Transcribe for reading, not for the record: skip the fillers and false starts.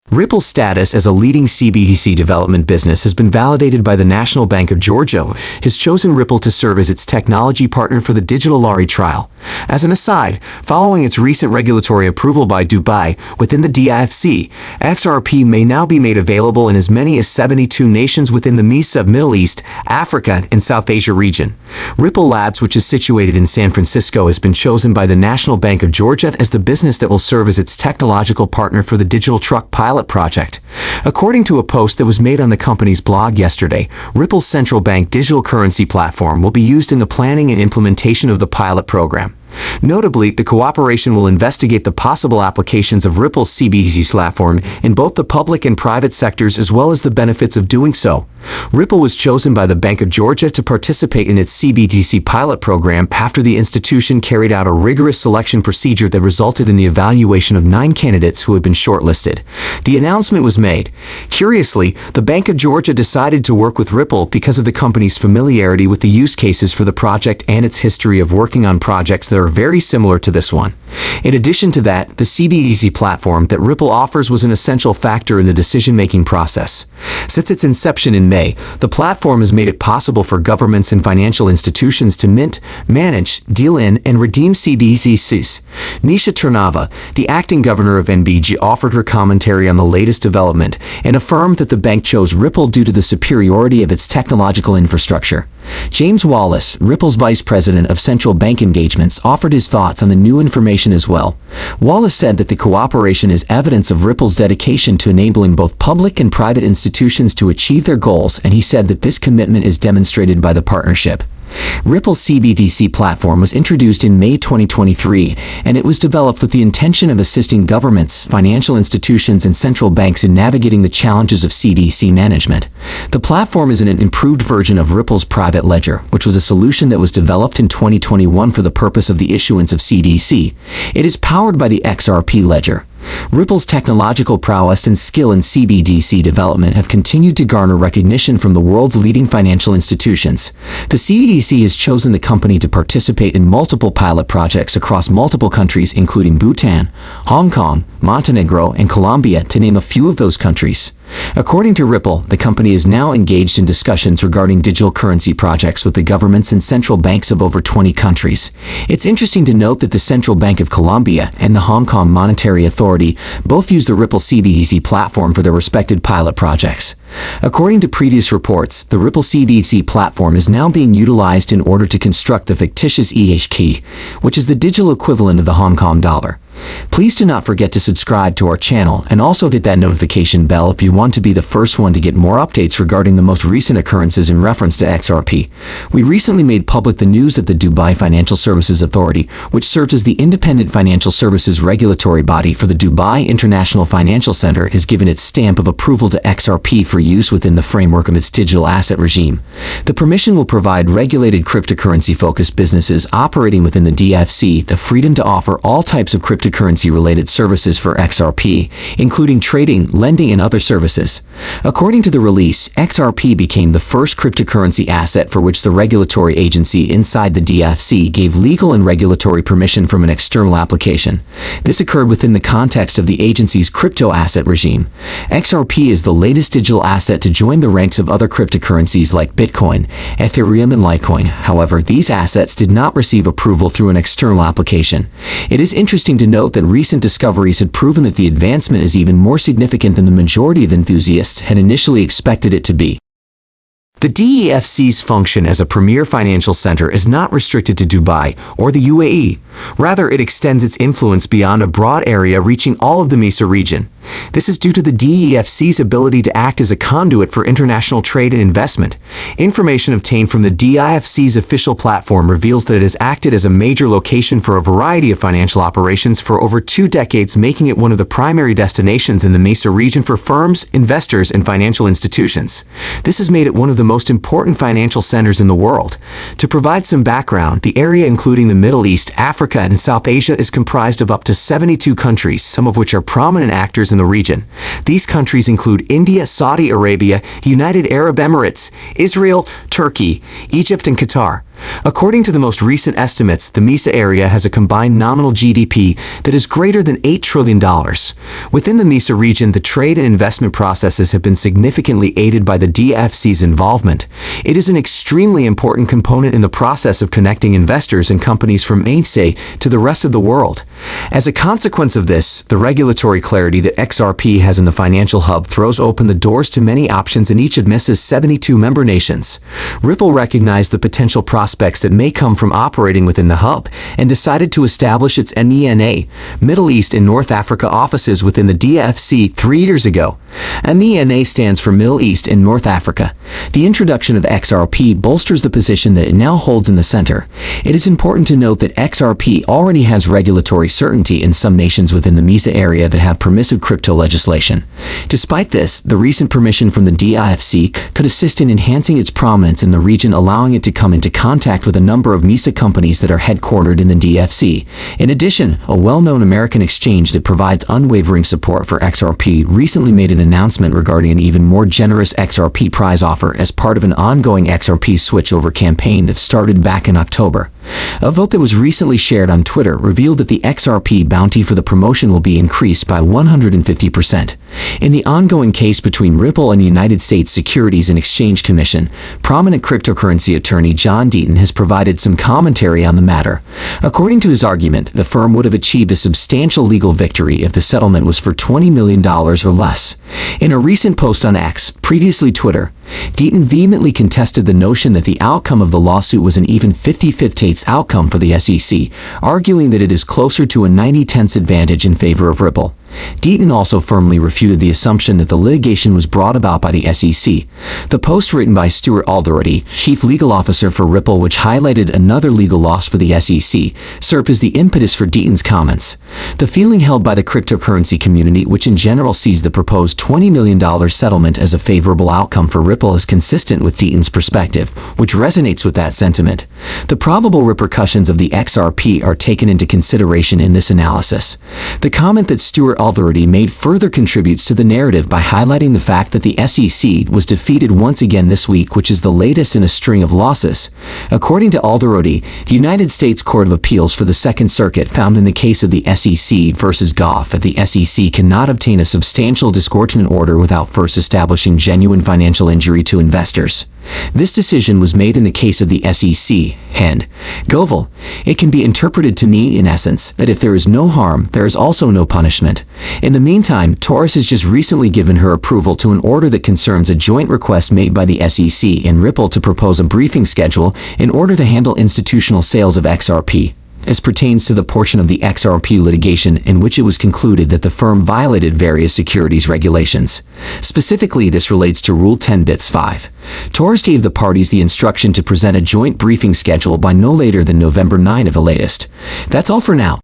Ripple's status as a leading CBDC development business has been validated by the National Bank of Georgia, has chosen Ripple to serve as its technology partner for the digital lari trial. As an aside, following its recent regulatory approval by Dubai within the DIFC, XRP may now be made available in as many as 72 nations within the MESA, Middle East, Africa, and South Asia region. Ripple Labs, which is situated in San Francisco, has been chosen by the National Bank of Georgia as the business that will serve as its technological partner for the digital truck pilot project. According to a post that was made on the company's blog yesterday, Ripple's central bank digital currency platform will be used in the planning and implementation of the pilot program. Notably, the cooperation will investigate the possible applications of Ripple's CBDC platform in both the public and private sectors, as well as the benefits of doing so. Ripple was chosen by the Bank of Georgia to participate in its CBDC pilot program after the institution carried out a rigorous selection procedure that resulted in the evaluation of 9 candidates who had been shortlisted. The announcement was made. Curiously, the Bank of Georgia decided to work with Ripple because of the company's familiarity with the use cases for the project and its history of working on projects that are very similar to this one. In addition to that, the CBDC platform that Ripple offers was an essential factor in the decision-making process. Since its inception in May, the platform has made it possible for governments and financial institutions to mint, manage, deal in, and redeem CBDCs. Nisha Turnava, the acting governor of NBG, offered her commentary on the latest development and affirmed that the bank chose Ripple due to the superiority of its technological infrastructure. James Wallace, Ripple's vice president of central bank engagements, offered his thoughts on the new information as well. Wallace said that the cooperation is evidence of Ripple's dedication to enabling both public and private institutions to achieve their goals, and he said that this commitment is demonstrated by the partnership. Ripple's CBDC platform was introduced in May 2023, and it was developed with the intention of assisting governments, financial institutions, and central banks in navigating the challenges of CBDC management. The platform is an improved version of Ripple's private ledger, which was a solution that was developed in 2021 for the purpose of the issuance of CBDC. It is powered by the Xrp ledger. Ripple's technological prowess and skill in CBDC development have continued to garner recognition from the world's leading financial institutions. The CBDC has chosen the company to participate in multiple pilot projects across multiple countries, including Bhutan, Hong Kong, Montenegro, and Colombia, to name a few of those countries. According to Ripple, the company is now engaged in discussions regarding digital currency projects with the governments and central banks of over 20 countries. It's interesting to note that the Central Bank of Colombia and the Hong Kong Monetary Authority both use the Ripple CBDC platform for their respective pilot projects. According to previous reports, the Ripple CBDC platform is now being utilized in order to construct the fictitious vechain, which is the digital equivalent of the Hong Kong dollar. Please do not forget to subscribe to our channel and also hit that notification bell if you want to be the first one to get more updates regarding the most recent occurrences in reference to XRP. We recently made public the news that the Dubai Financial Services Authority, which serves as the independent financial services regulatory body for the Dubai International Financial Center, has given its stamp of approval to XRP for use within the framework of its digital asset regime. The permission will provide regulated cryptocurrency-focused businesses operating within the DFC the freedom to offer all types of cryptocurrency-related services for XRP, including trading, lending, and other services. According to the release, XRP became the first cryptocurrency asset for which the regulatory agency inside the DFC gave legal and regulatory permission from an external application. This occurred within the context of the agency's crypto asset regime. XRP is the latest digital asset to join the ranks of other cryptocurrencies like Bitcoin, Ethereum, and Litecoin. However, these assets did not receive approval through an external application. It is interesting to note that recent discoveries had proven that the advancement is even more significant than the majority of enthusiasts had initially expected it to be. The DEFC's function as a premier financial center is not restricted to Dubai or the UAE. Rather, it extends its influence beyond a broad area reaching all of the MESA region. This is due to the DEFC's ability to act as a conduit for international trade and investment. Information obtained from the DIFC's official platform reveals that it has acted as a major location for a variety of financial operations for over 2 decades, making it one of the primary destinations in the MESA region for firms, investors, and financial institutions. This has made it one of the most important financial centers in the world. To provide some background, the area including the Middle East, Africa, and South Asia is comprised of up to 72 countries, some of which are prominent actors in the region. These countries include India, Saudi Arabia, United Arab Emirates, Israel, Turkey, Egypt, and Qatar. According to the most recent estimates, the MESA area has a combined nominal GDP that is greater than $8 trillion. Within the MESA region, the trade and investment processes have been significantly aided by the DFC's involvement. It is an extremely important component in the process of connecting investors and companies from MESA to the rest of the world. As a consequence of this, the regulatory clarity that XRP has in the financial hub throws open the doors to many options in each of MESA's 72 member nations. Ripple recognized the potential prospects that may come from operating within the hub and decided to establish its MENA, Middle East and North Africa offices within the DFC 3 years ago. MENA stands for Middle East and North Africa. The introduction of XRP bolsters the position that it now holds in the center. It is important to note that XRP already has regulatory certainty in some nations within the MESA area that have permissive crypto legislation. Despite this, the recent permission from the DFC could assist in enhancing its prominence in the region, allowing it to come into contact with a number of MESA companies that are headquartered in the DFC. In addition, a well-known American exchange that provides unwavering support for XRP recently made an announcement regarding an even more generous XRP prize offer as part of an ongoing XRP switchover campaign that started back in October. A vote that was recently shared on Twitter revealed that the XRP bounty for the promotion will be increased by 150%. In the ongoing case between Ripple and the United States Securities and Exchange Commission, prominent cryptocurrency attorney John Deaton has provided some commentary on the matter. According to his argument, the firm would have achieved a substantial legal victory if the settlement was for $20 million or less. In a recent post on X, previously Twitter, Deaton vehemently contested the notion that the outcome of the lawsuit was an even 50/50 outcome for the SEC, arguing that it is closer to a 90/10 advantage in favor of Ripple. Deaton also firmly refuted the assumption that the litigation was brought about by the SEC. The post, written by Stuart Alderody, chief legal officer for Ripple, which highlighted another legal loss for the SEC, Xrp is the impetus for Deaton's comments. The feeling held by the cryptocurrency community, which in general sees the proposed $20 million settlement as a favorable outcome for Ripple, is consistent with Deaton's perspective, which resonates with that sentiment. The probable repercussions of the XRP are taken into consideration in this analysis. The comment that Stuart Alderody made further contributes to the narrative by highlighting the fact that the SEC was defeated once again this week, which is the latest in a string of losses. According to Alderody, the United States Court of Appeals for the Second Circuit found in the case of the SEC versus Goff that the SEC cannot obtain a substantial disgorgement order without first establishing genuine financial injury to investors. This decision was made in the case of the SEC and Govel. It can be interpreted to mean, in essence, that if there is no harm, there is also no punishment. In the meantime, Taurus has just recently given her approval to an order that concerns a joint request made by the SEC and Ripple to propose a briefing schedule in order to handle institutional sales of XRP, as pertains to the portion of the XRP litigation in which it was concluded that the firm violated various securities regulations. Specifically, this relates to Rule 10 Bits 5. Taurus gave the parties the instruction to present a joint briefing schedule by no later than November 9 at the latest. That's all for now.